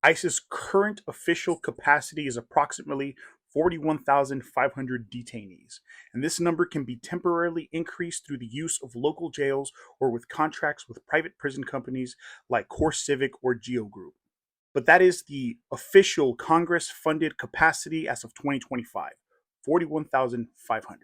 ICE's current official capacity is approximately 41,500 detainees, and this number can be temporarily increased through the use of local jails or with contracts with private prison companies like Core Civic or Geo Group. But that is the official Congress funded capacity as of 2025, 41,500.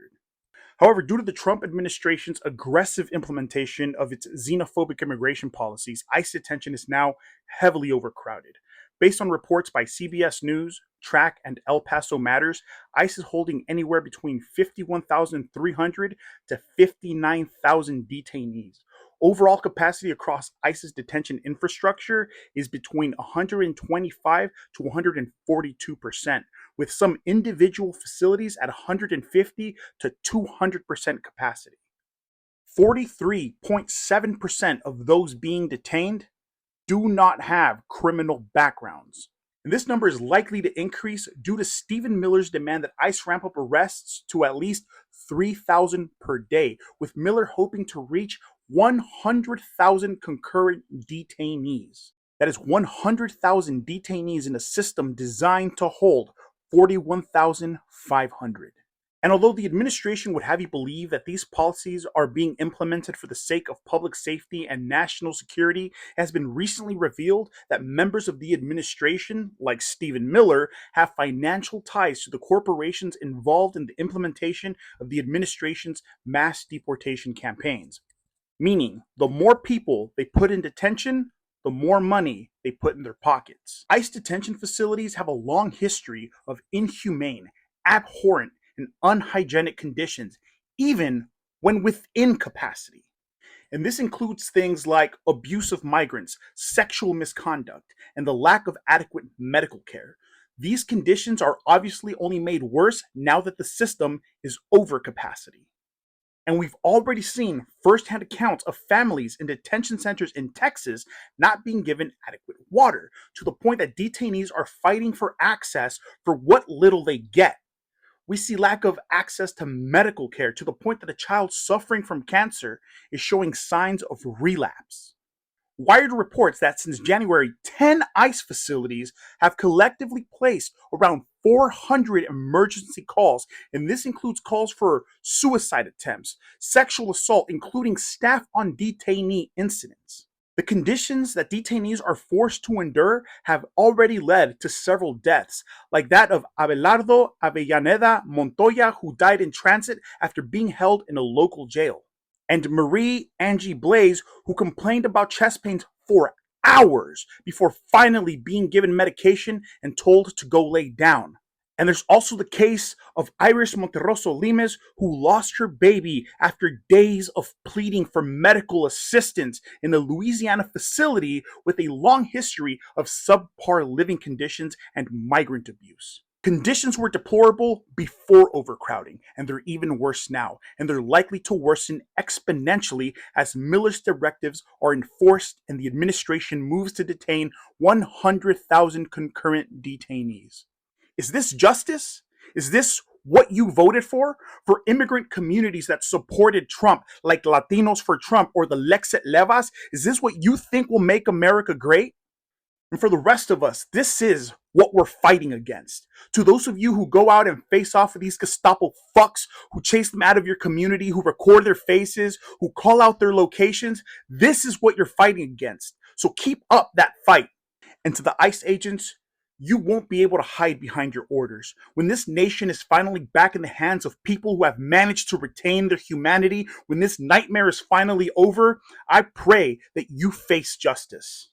However, due to the Trump administration's aggressive implementation of its xenophobic immigration policies, ICE detention is now heavily overcrowded. Based on reports by CBS News, Track, and El Paso Matters, ICE is holding anywhere between 51,300 to 59,000 detainees. Overall capacity across ICE's detention infrastructure is between 125 to 142%, with some individual facilities at 150 to 200% capacity. 43.7% of those being detained do not have criminal backgrounds. And this number is likely to increase due to Stephen Miller's demand that ICE ramp up arrests to at least 3,000 per day, with Miller hoping to reach 100,000 concurrent detainees. That is 100,000 detainees in a system designed to hold 41,500. And although the administration would have you believe that these policies are being implemented for the sake of public safety and national security, it has been recently revealed that members of the administration, like Stephen Miller, have financial ties to the corporations involved in the implementation of the administration's mass deportation campaigns. Meaning, the more people they put in detention, the more money they put in their pockets. ICE detention facilities have a long history of inhumane, abhorrent, and unhygienic conditions, even when within capacity. And this includes things like abuse of migrants, sexual misconduct, and the lack of adequate medical care. These conditions are obviously only made worse now that the system is over capacity. And we've already seen firsthand accounts of families in detention centers in Texas not being given adequate water, to the point that detainees are fighting for access for what little they get. We see lack of access to medical care, to the point that a child suffering from cancer is showing signs of relapse. Wired reports that since January, 10 ICE facilities have collectively placed around 400 emergency calls, and this includes calls for suicide attempts, sexual assault, including staff on detainee incidents. The conditions that detainees are forced to endure have already led to several deaths, like that of Abelardo Avellaneda Montoya, who died in transit after being held in a local jail, and Marie Angie Blaze, who complained about chest pains for hours before finally being given medication and told to go lay down. And there's also the case of Iris Monterroso Limes, who lost her baby after days of pleading for medical assistance in a Louisiana facility with a long history of subpar living conditions and migrant abuse. Conditions were deplorable before overcrowding, and they're even worse now, and they're likely to worsen exponentially as Miller's directives are enforced and the administration moves to detain 100,000 concurrent detainees. Is this justice? Is this what you voted for? For immigrant communities that supported Trump, like Latinos for Trump or the Lexit Levas? Is this what you think will make America great? And for the rest of us, this is what we're fighting against. To those of you who go out and face off with these Gestapo fucks, who chase them out of your community, who record their faces, who call out their locations, this is what you're fighting against. So keep up that fight. And to the ICE agents, you won't be able to hide behind your orders. When this nation is finally back in the hands of people who have managed to retain their humanity, when this nightmare is finally over, I pray that you face justice.